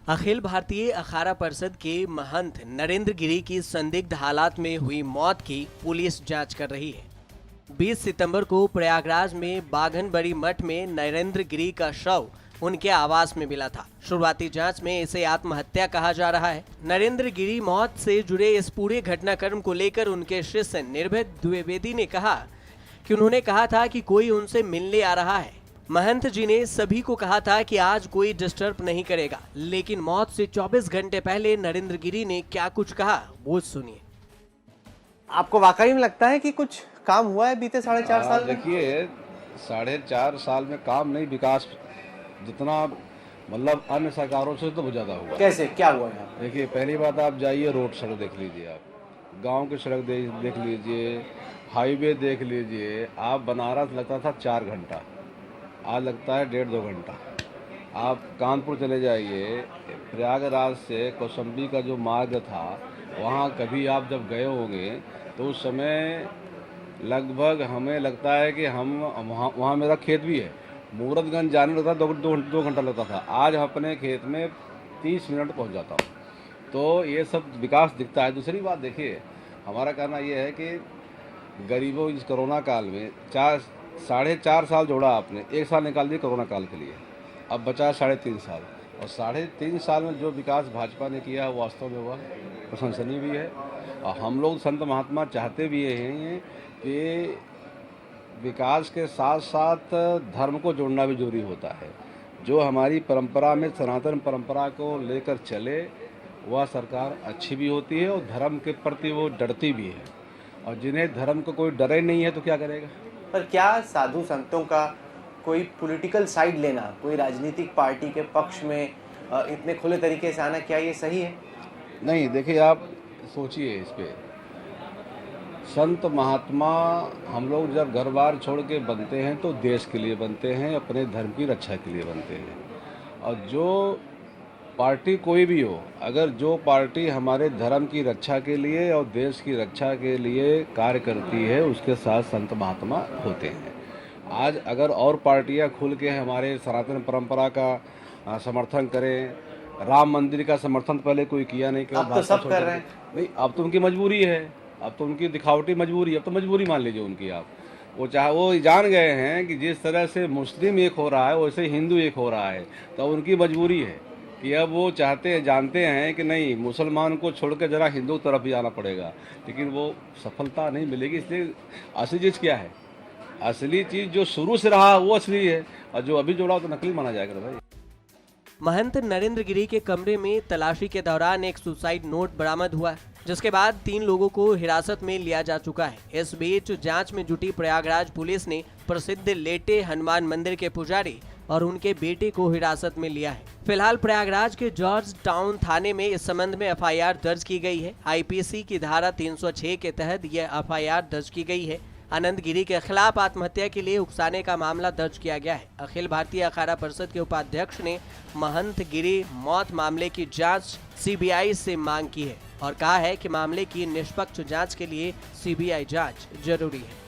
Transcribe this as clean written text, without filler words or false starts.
अखिल भारतीय अखाड़ा परिषद के महंत नरेंद्र गिरी की संदिग्ध हालात में हुई मौत की पुलिस जांच कर रही है। 20 सितंबर को प्रयागराज में बाघनबड़ी मठ में नरेंद्र गिरी का शव उनके आवास में मिला था। शुरुआती जांच में इसे आत्महत्या कहा जा रहा है। नरेंद्र गिरी मौत से जुड़े इस पूरे घटनाक्रम को लेकर उनके शिष्य निर्भय द्विवेदी ने कहा कि उन्होंने कहा था कि कोई उनसे मिलने आ रहा है। महंत जी ने सभी को कहा था कि आज कोई डिस्टर्ब नहीं करेगा, लेकिन मौत से 24 घंटे पहले नरेंद्र गिरी ने क्या कुछ कहा वो सुनिए। आपको वाकई में लगता है कि कुछ काम हुआ है बीते 4.5 साल में? देखिए 4.5 साल में काम नहीं, विकास जितना मतलब अन्य सरकारों से तो बहुत ज्यादा हुआ। कैसे, क्या हुआ है? देखिए पहली बात आप जाइए, रोड सड़क देख लीजिए, आप गांव की सड़क देख लीजिए, हाईवे देख लीजिए। आप बनारस लगता था 4 घंटा, आज लगता है 1.5-2 घंटा। आप कानपुर चले जाइए, प्रयागराज से कौशाम्बी का जो मार्ग था वहाँ कभी आप जब गए होंगे तो उस समय लगभग हमें लगता है कि हम वहाँ मेरा खेत भी है, मूरतगंज जाने लगता 2 घंटा लगता था। आज हम अपने खेत में 30 मिनट पहुँच जाता हूँ। तो ये सब विकास दिखता है। दूसरी बात देखिए, हमारा कहना ये है कि गरीबों इस कोरोना काल में 4.5 साल जोड़ा आपने, 1 साल निकाल दिया कोरोना काल के लिए, अब बचा 3.5 साल। और 3.5 साल में जो विकास भाजपा ने किया वो वास्तव में हुआ, प्रशंसनीय भी है। और हम लोग संत महात्मा चाहते भी हैं कि विकास के साथ साथ धर्म को जोड़ना भी जरूरी होता है। जो हमारी परंपरा में सनातन परंपरा को लेकर चले वह सरकार अच्छी भी होती है और धर्म के प्रति वो डरती भी है। और जिन्हें धर्म को कोई डरे नहीं है तो क्या करेगा? पर क्या साधु संतों का कोई पॉलिटिकल साइड लेना, कोई राजनीतिक पार्टी के पक्ष में इतने खुले तरीके से आना, क्या ये सही है? नहीं, देखिए आप सोचिए इस पे। संत महात्मा हम लोग जब घर बार छोड़ के बनते हैं तो देश के लिए बनते हैं, अपने धर्म की रक्षा के लिए बनते हैं। और जो पार्टी कोई भी हो, अगर जो पार्टी हमारे धर्म की रक्षा के लिए और देश की रक्षा के लिए कार्य करती है उसके साथ संत महात्मा होते हैं। आज अगर और पार्टियां खुल के हमारे सनातन परंपरा का समर्थन करें, राम मंदिर का समर्थन पहले कोई किया नहीं, अब तो सब कर रहे हैं। नहीं, अब तो उनकी मजबूरी है, अब तो उनकी दिखावटी मजबूरी, अब तो मजबूरी मान लीजिए उनकी। आप वो जान गए हैं कि जिस तरह से मुस्लिम एक हो रहा है वैसे हिंदू एक हो रहा है, तो उनकी मजबूरी है कि अब वो जानते हैं कि नहीं, मुसलमान को छोड़ के जरा हिंदू तरफ भी आना पड़ेगा, लेकिन वो सफलता नहीं मिलेगी। इसलिए असली चीज़ क्या है? असली चीज़ जो शुरू से रहा वो असली है, और जो अभी जोड़ा तो नकली माना जाएगा भाई। महंत नरेंद्र गिरी के कमरे में तलाशी के दौरान एक सुसाइड नोट बरामद हुआ, जिसके बाद 3 लोगों को हिरासत में लिया जा चुका है। इस बीच जांच में जुटी प्रयागराज पुलिस ने प्रसिद्ध लेटे हनुमान मंदिर के पुजारी और उनके बेटे को हिरासत में लिया है। फिलहाल प्रयागराज के जॉर्ज टाउन थाने में इस संबंध में एफआईआर दर्ज की गई है। आईपीसी की धारा 306 के तहत यह एफआईआर दर्ज की गई है। अनंत गिरी के खिलाफ आत्महत्या के लिए उकसाने का मामला दर्ज किया गया है। अखिल भारतीय अखाड़ा परिषद के उपाध्यक्ष ने महंत गिरी मौत मामले की जांच सीबीआई से मांग की है और कहा है कि मामले की निष्पक्ष जांच के लिए सीबीआई जांच जरूरी है।